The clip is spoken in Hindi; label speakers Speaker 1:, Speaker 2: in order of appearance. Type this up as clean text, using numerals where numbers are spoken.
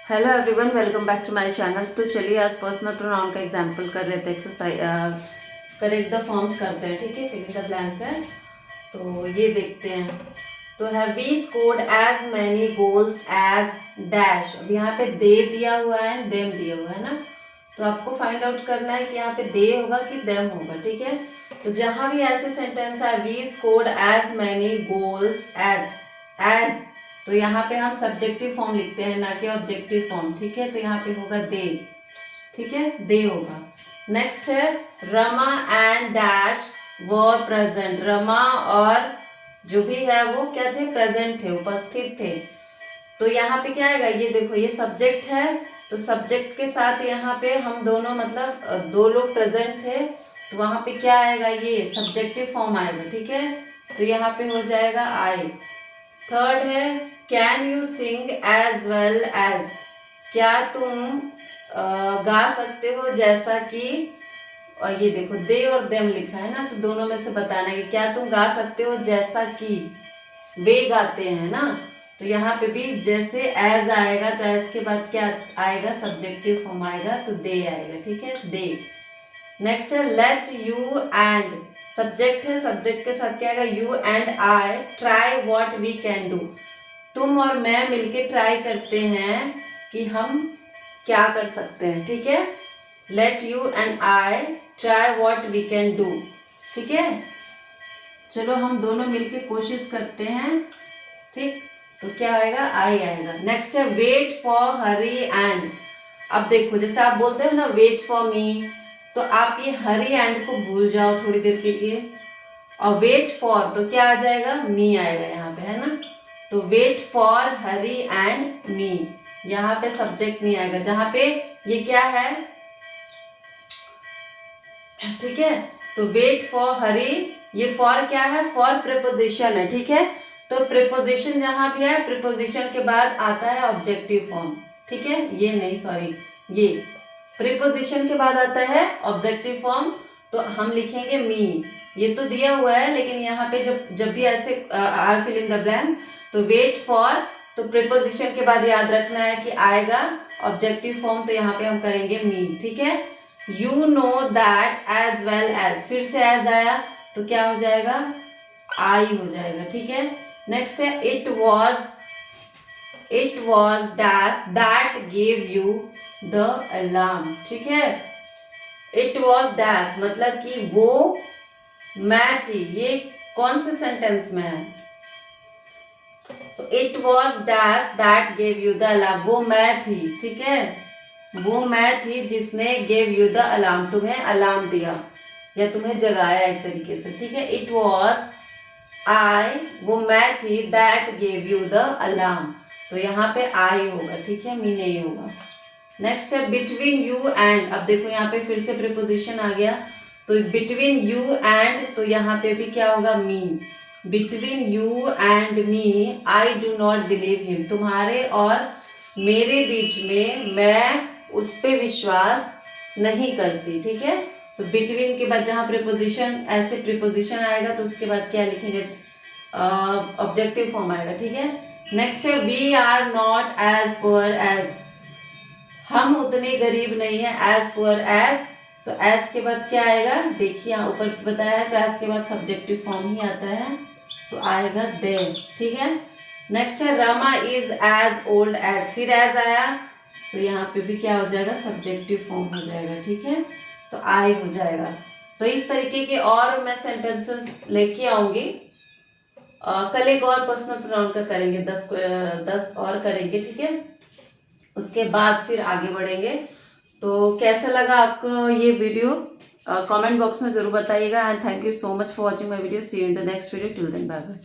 Speaker 1: Hello everyone, welcome back to my channel. तो चलिए आज पर्सनल प्रोनाउन का एग्जांपल कर रहे थे। एक्सरसाइज करेक्ट द फॉर्म्स करते हैं, ठीक है। फिलिंग द ब्लैंक्स है, तो ये देखते हैं। तो have we scored as many goals as dash. अब यहाँ पे दे दिया हुआ है, देम दिया हुआ है ना, तो आपको फाइंड आउट करना है कि यहाँ पे दे होगा कि देम होगा, ठीक है। तो जहां भी ऐसे सेंटेंस है we scored as many goals as, तो यहाँ पे हम सब्जेक्टिव फॉर्म लिखते हैं, ना कि ऑब्जेक्टिव फॉर्म, ठीक है। तो यहाँ पे होगा दे, ठीक है, दे होगा। नेक्स्ट है Rama and dash were present. Rama और जो भी है वो क्या थे, प्रेजेंट थे, उपस्थित थे। तो यहाँ पे क्या आएगा, ये देखो, ये सब्जेक्ट है, तो सब्जेक्ट के साथ यहाँ पे हम दोनों, मतलब दो लोग प्रेजेंट थे, तो वहां पे क्या आएगा, ये सब्जेक्टिव फॉर्म आएगा, ठीक है। तो यहाँ पे हो जाएगा आई। थर्ड है can you sing as well as. क्या तुम गा सकते हो जैसा कि, और ये देखो दे और देम लिखा है ना, तो दोनों में से बताना है कि क्या तुम गा सकते हो जैसा कि वे गाते हैं ना। तो यहाँ पे भी जैसे एज आएगा, तो एज के बाद क्या आएगा, सब्जेक्टिव फॉर्म आएगा, तो दे आएगा, ठीक है, दे। नेक्स्ट है लेट यू एंड, सब्जेक्ट है, सब्जेक्ट के साथ क्या आएगा, you and I try what we can do. तुम और मैं मिलके ट्राई करते हैं कि हम क्या कर सकते हैं, ठीक है। Let you and I try what we can do, ठीक है। चलो हम दोनों मिलके कोशिश करते हैं, ठीक। तो क्या आएगा, आई आएगा। नेक्स्ट है वेट फॉर हरी एंड। अब देखो जैसे आप बोलते हो ना वेट फॉर मी, तो आप ये हरी एंड को भूल जाओ थोड़ी देर के लिए, और वेट फॉर तो क्या आ जाएगा, मी आएगा यहाँ पे, है ना। तो wait for Hari and me, यहाँ पे सब्जेक्ट नहीं आएगा, जहां पे ये क्या है, ठीक है। तो वेट फॉर हरी, ये फॉर क्या है, फॉर प्रीपोजिशन है, ठीक है। तो प्रीपोजिशन जहां भी है, प्रीपोजिशन के बाद आता है ऑब्जेक्टिव फॉर्म, ठीक है। ये नहीं, सॉरी, ये प्रीपोजिशन के बाद आता है ऑब्जेक्टिव फॉर्म, तो हम लिखेंगे मी। ये तो दिया हुआ है, लेकिन यहाँ पे जब भी ऐसे are fill in the blank, तो वेट फॉर, तो प्रीपोजिशन के बाद याद रखना है कि आएगा ऑब्जेक्टिव फॉर्म, तो यहाँ पे हम करेंगे मी, ठीक है। You know that as well as, फिर से एज आया, तो क्या हो जाएगा, आई हो जाएगा, ठीक है। नेक्स्ट है it was dash that gave you the alarm, ठीक है। इट वॉज डैश मतलब कि वो मैं थी, ये कौन से सेंटेंस में है, तो it was dash that gave you the alarm, वो मैं थी, ठीक है, वो मैं थी जिसने गेव यू द अलार्म, तुम्हें अलार्म दिया या तुम्हें जगाया एक तरीके से, ठीक है। इट वॉज आई, वो मैं थी, that gave you the alarm, तो यहाँ पे आई होगा, ठीक है, मी नहीं होगा। नेक्स्ट है बिटवीन यू एंड। अब देखो यहाँ पे फिर से प्रीपोजिशन आ गया, तो बिटवीन यू एंड, तो यहाँ पे भी क्या होगा, me. Between you and me I do not believe him, तुम्हारे और मेरे बीच में मैं उस पे विश्वास नहीं करती, ठीक है। तो बिटवीन के बाद जहां प्रीपोजिशन, ऐसे प्रीपोजिशन आएगा, तो उसके बाद क्या लिखेंगे, ऑब्जेक्टिव फॉर्म आएगा, ठीक है। नेक्स्ट है we are not as poor as, हम उतने गरीब नहीं है, एज पुअर एज, तो एज के बाद क्या आएगा, देखिए यहाँ ऊपर बताया है, तो एज के बाद सब्जेक्टिव फॉर्म ही आता है, तो आएगा दे, ठीक है। नेक्स्ट है Rama is as old as, फिर एज आया, तो यहाँ पे भी क्या हो जाएगा, सब्जेक्टिव फॉर्म हो जाएगा, ठीक है, तो आई हो जाएगा। तो इस तरीके के और मैं सेंटेंसेस लेके आऊंगी, कल एक और पर्सनल प्रोनाउन का करेंगे, 10 और करेंगे, ठीक है। उसके बाद फिर आगे बढ़ेंगे। तो कैसा लगा आपको ये वीडियो, कमेंट बॉक्स में जरूर बताइएगा। And thank you so much for watching my video. See you in the next video. Till then bye bye.